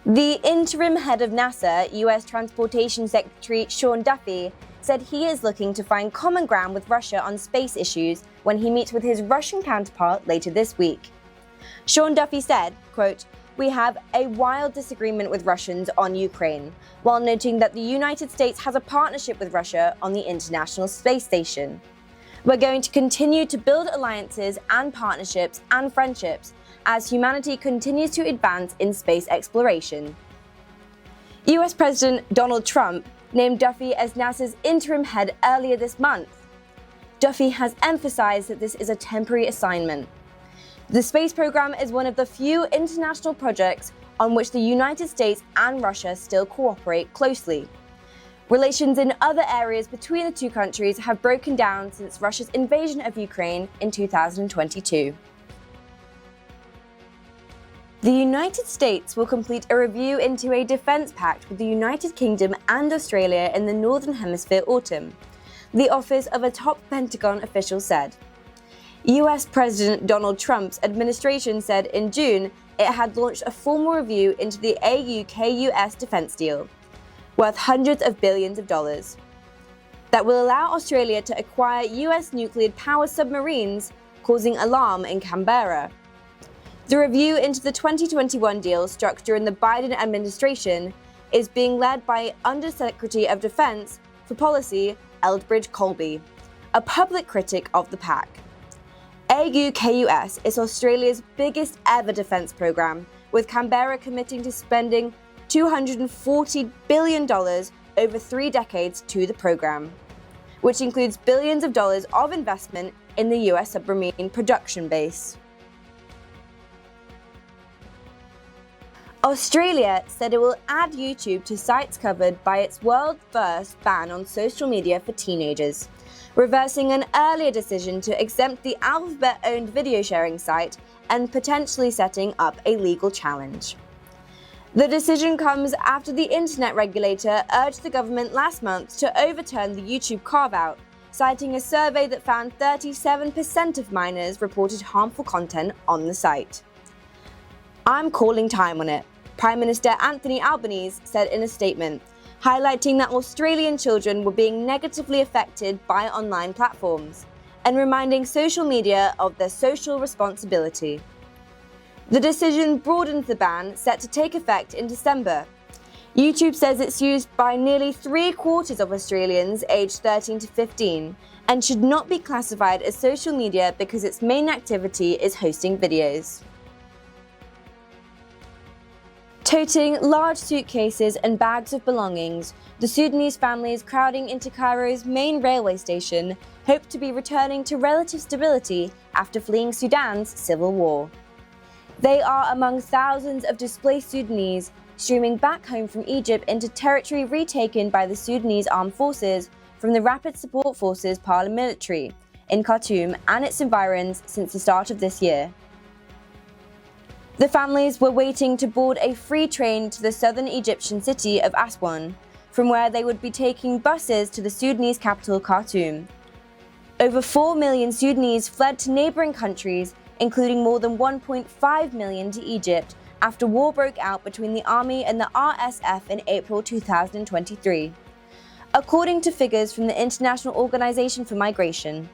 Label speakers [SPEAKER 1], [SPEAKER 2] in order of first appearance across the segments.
[SPEAKER 1] The interim head of NASA, U.S. Transportation Secretary Sean Duffy, said he is looking to find common ground with Russia on space issues when he meets with his Russian counterpart later this week. Sean Duffy said, quote, "We have a wild disagreement with Russians on Ukraine," while noting that the United States has a partnership with Russia on the International Space Station. "We're going to continue to build alliances and partnerships and friendships as humanity continues to advance in space exploration." US President Donald Trump named Duffy as NASA's interim head earlier this month. Duffy has emphasized that this is a temporary assignment. The space program is one of the few international projects on which the United States and Russia still cooperate closely. Relations in other areas between the two countries have broken down since Russia's invasion of Ukraine in 2022. The United States will complete a review into a defense pact with the United Kingdom and Australia in the Northern Hemisphere autumn, the office of a top Pentagon official said. US President Donald Trump's administration said in June it had launched a formal review into the AUKUS defense deal, worth hundreds of billions of dollars, that will allow Australia to acquire US nuclear-powered submarines, causing alarm in Canberra. The review into the 2021 deal struck during the Biden administration is being led by Undersecretary of Defense for Policy Eldridge Colby, a public critic of the pact. AUKUS is Australia's biggest ever defense program, with Canberra committing to spending $240 billion over 3 decades to the program, which includes billions of dollars of investment in the US submarine production base. Australia said it will add YouTube to sites covered by its world-first ban on social media for teenagers, reversing an earlier decision to exempt the Alphabet-owned video-sharing site and potentially setting up a legal challenge. The decision comes after the internet regulator urged the government last month to overturn the YouTube carve-out, citing a survey that found 37% of minors reported harmful content on the site. "I'm calling time on it," Prime Minister Anthony Albanese said in a statement, highlighting that Australian children were being negatively affected by online platforms and reminding social media of their social responsibility. The decision broadens the ban, set to take effect in December. YouTube says it's used by nearly 3/4 of Australians aged 13 to 15 and should not be classified as social media because its main activity is hosting videos. Toting large suitcases and bags of belongings, the Sudanese families crowding into Cairo's main railway station hope to be returning to relative stability after fleeing Sudan's civil war. They are among thousands of displaced Sudanese streaming back home from Egypt into territory retaken by the Sudanese Armed Forces from the Rapid Support Forces paramilitary in Khartoum and its environs since the start of this year. The families were waiting to board a free train to the southern Egyptian city of Aswan, from where they would be taking buses to the Sudanese capital Khartoum. Over 4 million Sudanese fled to neighboring countries, including more than 1.5 million to Egypt, after war broke out between the army and the RSF in April 2023, according to figures from the International Organization for Migration.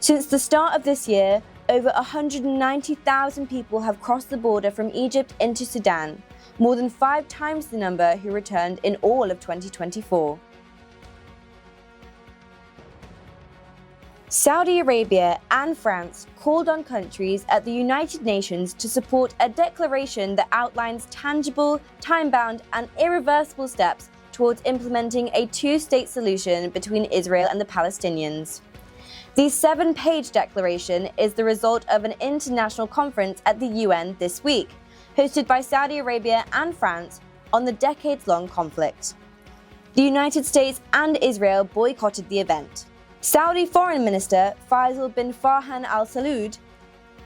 [SPEAKER 1] Since the start of this year, over 190,000 people have crossed the border from Egypt into Sudan, more than 5 times the number who returned in all of 2024. Saudi Arabia and France called on countries at the United Nations to support a declaration that outlines tangible, time-bound, and irreversible steps towards implementing a 2-state solution between Israel and the Palestinians. The 7-page declaration is the result of an international conference at the UN this week, hosted by Saudi Arabia and France on the decades-long conflict. The United States and Israel boycotted the event. Saudi Foreign Minister Faisal bin Farhan Al Saud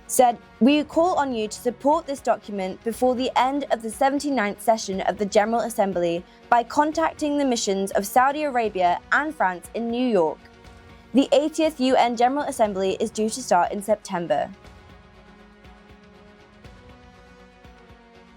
[SPEAKER 1] said, "We call on you to support this document before the end of the 79th session of the General Assembly by contacting the missions of Saudi Arabia and France in New York. The 80th UN General Assembly is due to start in September.